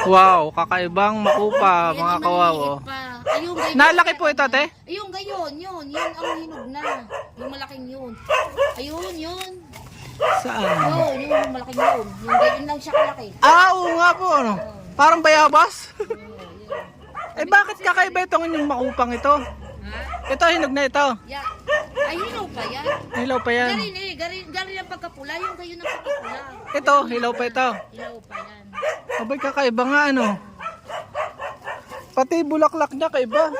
Wow, kakaibang makupa, mga kawawo. Ayun, gayon. Nalaki po ito, te? Ayun, gayon, yun. Yun ang hinog na. Yung malaking yun. Ayun, yun. Saan? Yun, yung malaking yun. Yung gayon lang siya kalaki. Ah, oo nga po, ano? Parang bayabas? Yun. Eh, bakit kakaiba itong inyong makupang ito? Ha? Ito, hinog na ito. Yeah. Ay, hilaw pa yan. Hilaw pa yan. Garin eh, garin ang pagkapula. Yung gayon ang pagkapula. Ito, hilaw pa ito. Hilaw pa yan. Abay, kakaiba nga, ano? Pati bulaklak niya, kaiba.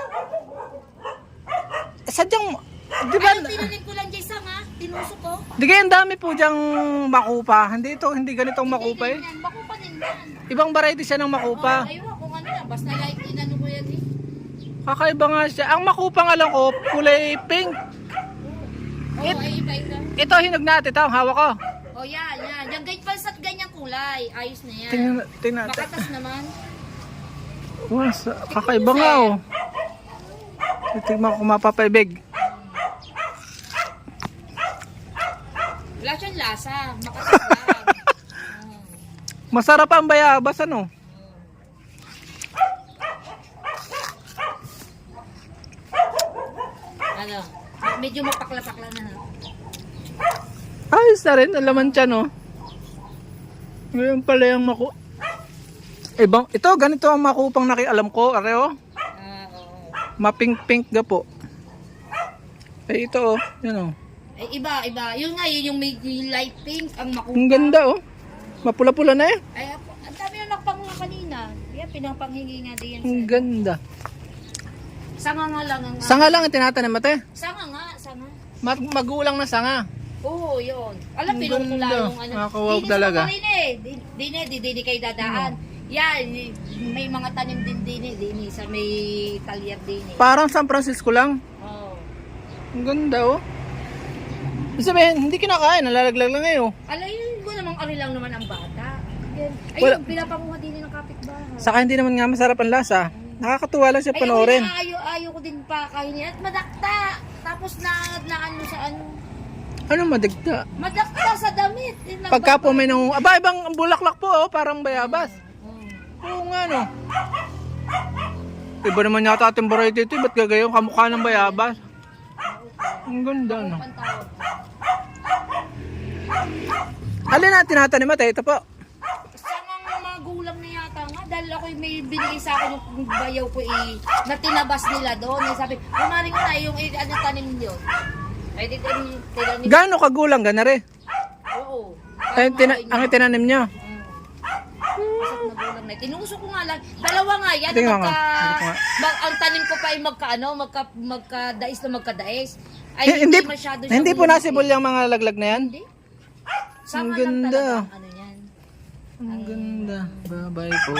Eh, sadyang, di ba? Ayun, tinanim ko lang dyan isang ha. Tinusok ko. Di kaya ang dami po diyang makupa. Hindi ito, hindi ganitong makupa eh. Yan, makupa din yan. Ibang variety siya ng makupa. Ayun, kung ano yan. Basta like, inano ko yan eh. Kakaiba nga siya. Ang makupa nga lang ko, kulay pink. Oo, ay iba-iba. Ito, hinog natin ito. Hawak ko. Oh, yan, yan. Yung bansat ganyang kulay. Ayos na yan. Tingnan. Makatas naman. Wow, kakaiba nga oh. Tingnan ko kung mapapaibig. Wala siyang lasa. Makatas lang. Masarap ang bayabas, ano? Ano? Medyo mapakla-pakla na. Ayos na rin, ang laman siya, no? Ngayon pala yung Ibang, ito, ganito ang makupang nakialam ko, areo. Oo. Mapink-pink ga po. Eh, ito, oh. Yan, oh. Ay, iba. Yung nga, yung may light pink, ang makuha. Ang ganda, oh. Mapula-pula na eh. Ay, ang dami na nakpanguha kanina. Yan, pinapanghingi nga din. Ang ganda. Sanga nga lang. Sanga lang ang tinatanim, ate. Sanga nga, sanga. Magulang na sanga. Oo, yun. Alam, Ang pinutula ganda. yung ano. Nakakawag Dinis talaga. ako rin eh. Di kayo dadaan. Yan, may mga tanim din din sa may talyer din eh. Parang San Francisco lang. Oo. Ang ganda, oh. Ibig sabihin, hindi kinakain, nalalaglag lang ngayon. Alayin ko namang ari lang naman ang bata. Yan. Ayun, Wala. pinapanguha din ng kapitbahay. Saka hindi naman nga masarap ang lasa. Nakakatuwa lang siya panoorin. Ayaw ko din pa kainin at madakta. Tapos na ano sa ano. Ano madigta? Madakta sa damit. Pagka po may nang... Aba, ibang bulaklak po, oh, parang bayabas. Oo nga, no. Iba naman yata ating variety ito. Ba't gagayon? Kamukha ng bayabas. Ang ganda, no. Alin na tinatanim ate? Ito po. Sa mga gulang na yata nga. Dahil ako may binigay sa akin yung bayaw ko na tinabas nila doon. Sabi, kumarin ko na yung ano tanim nyo. Ay, tinanim. Gaano kagulang ganare? Oo. Ay, ang itinanim nyo. Isang magulang na. Tinusok ko nga lang. Dalawa nga yan. Tingnan nga. Ang tanim ko pa ay magkadais na magkadais. Ay, Hindi, masyado hindi po nasibol yung mga laglag na yan? Hindi. Ang Sama lang ganda. talaga. Ano yan. Ang ganda. Bye-bye po.